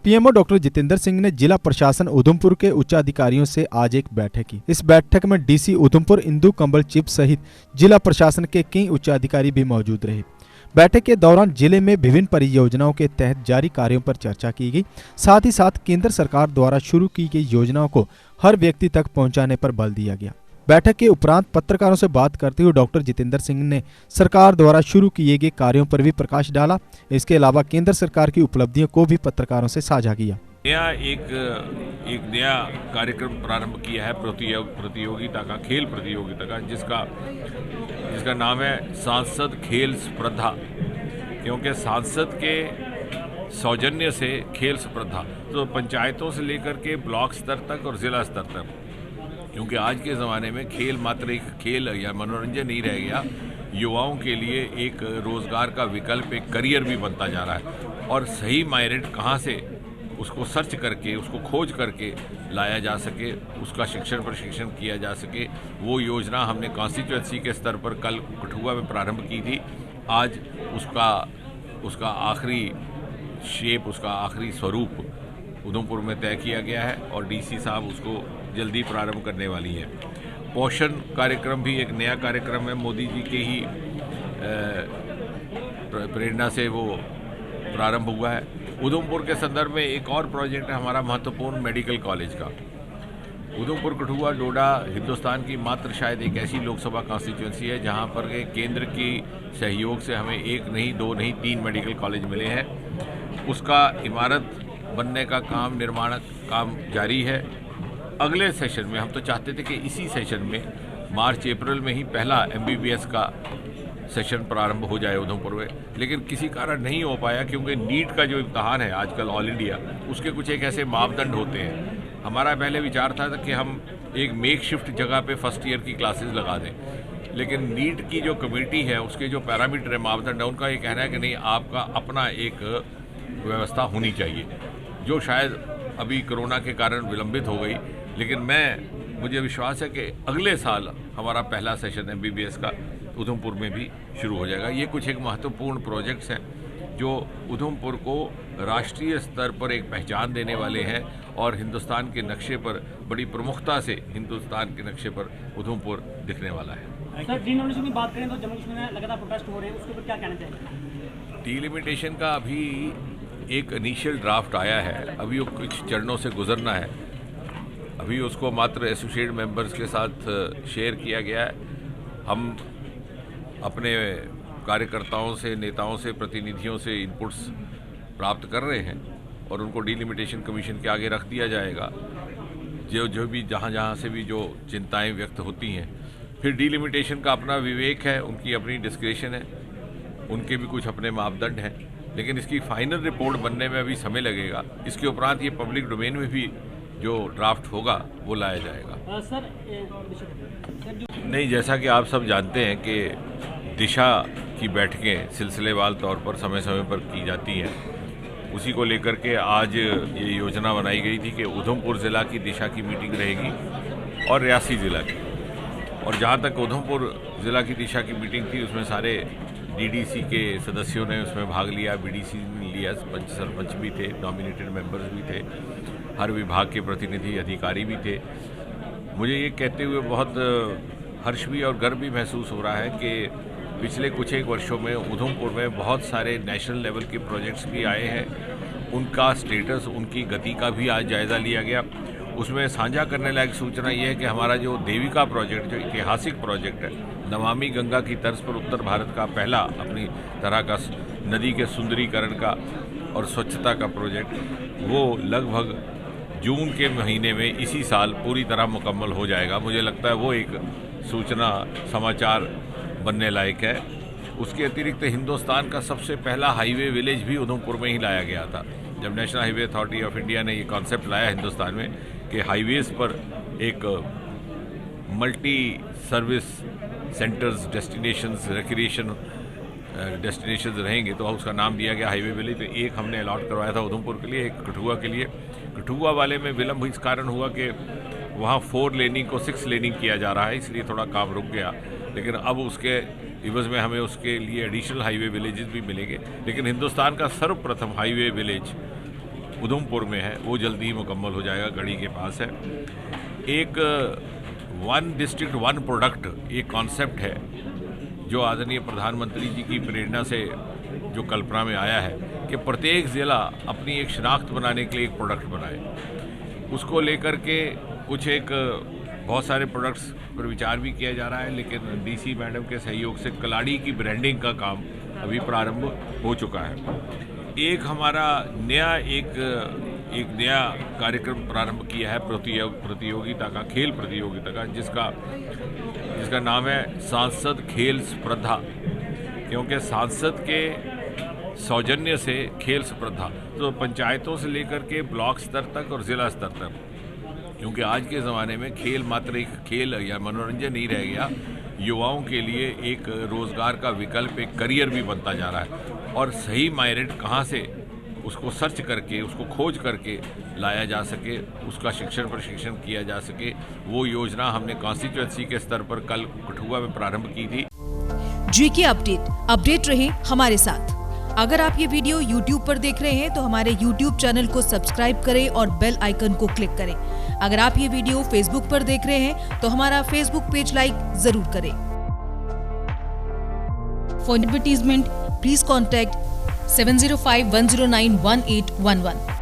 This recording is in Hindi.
पीएमओ डॉक्टर जितेंद्र सिंह ने जिला प्रशासन उधमपुर के उच्चाधिकारियों से आज एक बैठक की। इस बैठक में डीसी उधमपुर इंदु कंबल चिप सहित जिला प्रशासन के कई उच्चाधिकारी भी मौजूद रहे। बैठक के दौरान जिले में विभिन्न परियोजनाओं के तहत जारी कार्यों पर चर्चा की गई। साथ ही साथ केंद्र सरकार द्वारा शुरू की गई योजनाओं को हर व्यक्ति तक पहुंचाने पर बल दिया गया। बैठक के उपरांत पत्रकारों से बात करते हुए डॉक्टर जितेंद्र सिंह ने सरकार द्वारा शुरू किए गए कार्यों पर भी प्रकाश डाला। इसके अलावा केंद्र सरकार की उपलब्धियों को भी पत्रकारों से साझा किया। एक नया कार्यक्रम प्रारंभ किया है प्रतियोगिता का, खेल प्रतियोगिता का, जिसका नाम है सांसद खेल स्पर्धा। क्योंकि सांसद के सौजन्य से खेल स्पर्धा तो पंचायतों से लेकर के ब्लॉक स्तर तक और जिला स्तर तक, क्योंकि आज के ज़माने में खेल मात्र एक खेल या मनोरंजन नहीं रह गया, युवाओं के लिए एक रोज़गार का विकल्प, एक करियर भी बनता जा रहा है। और सही मेरिट कहाँ से उसको सर्च करके, उसको खोज करके लाया जा सके, उसका शिक्षण प्रशिक्षण किया जा सके, वो योजना हमने कॉन्स्टिट्यूएंसी के स्तर पर कल कठुआ में प्रारंभ की थी। आज उसका आखिरी शेप, उसका आखिरी स्वरूप उधमपुर में तय किया गया है और डीसी साहब उसको जल्दी प्रारंभ करने वाली है। पोषण कार्यक्रम भी एक नया कार्यक्रम है, मोदी जी के ही प्रेरणा से वो प्रारंभ हुआ है। उधमपुर के संदर्भ में एक और प्रोजेक्ट है हमारा महत्वपूर्ण मेडिकल कॉलेज का। उधमपुर, कठुआ, डोडा हिंदुस्तान की मात्र शायद एक ऐसी लोकसभा कॉन्स्टिट्यूंसी है जहां पर केंद्र की सहयोग से हमें एक नहीं, दो नहीं, 3 मेडिकल कॉलेज मिले हैं। उसका इमारत बनने का काम, निर्माण काम जारी है। अगले सेशन में हम तो चाहते थे कि इसी सेशन में मार्च अप्रैल में ही पहला MBBS का सेशन प्रारंभ हो जाए उधमपुर में, लेकिन किसी कारण नहीं हो पाया क्योंकि नीट का जो इम्तहान है आजकल ऑल इंडिया, उसके कुछ एक ऐसे मापदंड होते हैं। हमारा पहले विचार था कि हम एक मेक शिफ्ट जगह पे फर्स्ट ईयर की क्लासेस लगा दें, लेकिन नीट की जो कमेटी है उसके जो पैरामीटर है, मापदंड है, उनका ये कहना है कि नहीं, आपका अपना एक व्यवस्था होनी चाहिए, जो शायद अभी कोरोना के कारण विलंबित हो गई। लेकिन मुझे विश्वास है कि अगले साल हमारा पहला सेशन MBBS का उधमपुर में भी शुरू हो जाएगा। ये कुछ एक महत्वपूर्ण प्रोजेक्ट्स हैं जो उधमपुर को राष्ट्रीय स्तर पर एक पहचान देने वाले हैं और हिंदुस्तान के नक्शे पर बड़ी प्रमुखता से हिंदुस्तान के नक्शे पर उधमपुर दिखने वाला है। सर, डिलिमिटेशन की बात करें तो जम्मू कश्मीर में लगातार प्रोटेस्ट हो रहे हैं, उसके ऊपर क्या कहना चाहिए? डिलिमिटेशन का अभी एक इनिशियल ड्राफ्ट आया है, अभी वो कुछ चरणों से गुजरना है। अभी उसको मात्र एसोसिएट मेंबर्स के साथ शेयर किया गया है। हम अपने कार्यकर्ताओं से, नेताओं से, प्रतिनिधियों से इनपुट्स प्राप्त कर रहे हैं और उनको डिलिमिटेशन कमीशन के आगे रख दिया जाएगा। जो भी जहाँ से भी जो चिंताएं व्यक्त होती हैं, फिर डिलिमिटेशन का अपना विवेक है, उनकी अपनी डिस्क्रिप्शन है, उनके भी कुछ अपने मापदंड हैं, लेकिन इसकी फाइनल रिपोर्ट बनने में अभी समय लगेगा। इसके उपरांत ये पब्लिक डोमेन में भी जो ड्राफ्ट होगा वो लाया जाएगा। नहीं, जैसा कि आप सब जानते हैं कि दिशा की बैठकें सिलसिलेवार तौर पर समय समय पर की जाती हैं। उसी को लेकर के आज ये योजना बनाई गई थी कि उधमपुर ज़िला की दिशा की मीटिंग रहेगी और रियासी ज़िला की। और जहाँ तक उधमपुर ज़िला की दिशा की मीटिंग थी, उसमें सारे DDC के सदस्यों ने उसमें भाग लिया, BDC ने लिया, पंच सरपंच भी थे, नॉमिनेटेड मेंबर्स भी थे, हर विभाग के प्रतिनिधि अधिकारी भी थे। मुझे ये कहते हुए बहुत हर्ष भी और गर्व भी महसूस हो रहा है कि पिछले कुछ एक वर्षों में उधमपुर में बहुत सारे नेशनल लेवल के प्रोजेक्ट्स भी आए हैं। उनका स्टेटस, उनकी गति का भी आज जायज़ा लिया गया। उसमें साझा करने लायक सूचना ये है कि हमारा जो देविका प्रोजेक्ट, जो ऐतिहासिक प्रोजेक्ट है, नमामि गंगा की तर्ज पर उत्तर भारत का पहला अपनी तरह का नदी के सुंदरीकरण का और स्वच्छता का प्रोजेक्ट, वो लगभग जून के महीने में इसी साल पूरी तरह मुकम्मल हो जाएगा। मुझे लगता है वो एक सूचना, समाचार बनने लायक है। उसके अतिरिक्त हिंदुस्तान का सबसे पहला हाईवे विलेज भी उधमपुर में ही लाया गया था। जब national highway authority of India ने ये कॉन्सेप्ट लाया हिंदुस्तान में कि हाईवेज़ पर एक multi service centres, destinations, recreation destinations रहेंगे, तो उसका नाम दिया गया हाईवे विलेज। तो एक हमने अलॉट करवाया था उधमपुर के लिए, एक कठुआ के लिए। कठुआ वाले में विलम्ब इस कारण हुआ कि वहाँ 4 लेनिंग को 6 लेनिंग किया जा रहा है, इसलिए थोड़ा काम रुक गया। लेकिन अब उसके इवज़ में हमें उसके लिए एडिशनल हाईवे विलेजेस भी मिलेंगे। लेकिन हिंदुस्तान का सर्वप्रथम हाईवे विलेज उधमपुर में है वो जल्दी ही मुकम्मल हो जाएगा, गढ़ी के पास है। एक वन डिस्ट्रिक्ट वन प्रोडक्ट एक कॉन्सेप्ट है जो आदरणीय प्रधानमंत्री जी की प्रेरणा से जो कल्पना में आया है कि प्रत्येक ज़िला अपनी एक शनाख्त बनाने के लिए एक प्रोडक्ट बनाए। उसको लेकर के कुछ एक बहुत सारे प्रोडक्ट्स पर विचार भी किया जा रहा है, लेकिन डीसी मैडम के सहयोग से कलाड़ी की ब्रांडिंग का काम अभी प्रारंभ हो चुका है। एक हमारा नया एक नया कार्यक्रम प्रारंभ किया है प्रतियोगिता का, खेल प्रतियोगिता का, जिसका नाम है सांसद खेल स्पर्धा, क्योंकि सांसद के सौजन्य से खेल स्पर्धा तो पंचायतों से लेकर के ब्लॉक स्तर तक और ज़िला स्तर तक, क्योंकि आज के ज़माने में खेल मात्र एक खेल या मनोरंजन नहीं रह गया, युवाओं के लिए एक रोज़गार का विकल्प, एक करियर भी बनता जा रहा है। और सही मायरेट कहाँ से उसको सर्च करके, उसको खोज करके लाया जा सके, उसका शिक्षण प्रशिक्षण किया जा सके, वो योजना हमने कॉन्स्टिट्यूएंसी के स्तर पर कल कठुआ में प्रारंभ की थी। जीके अपडेट रहे हमारे साथ। अगर आप ये वीडियो YouTube पर देख रहे हैं तो हमारे YouTube चैनल को सब्सक्राइब करें और बेल आइकन को क्लिक करें। अगर आप ये वीडियो Facebook पर देख रहे हैं तो हमारा Facebook पेज लाइक जरूर करें। For advertisement please contact 7051091811।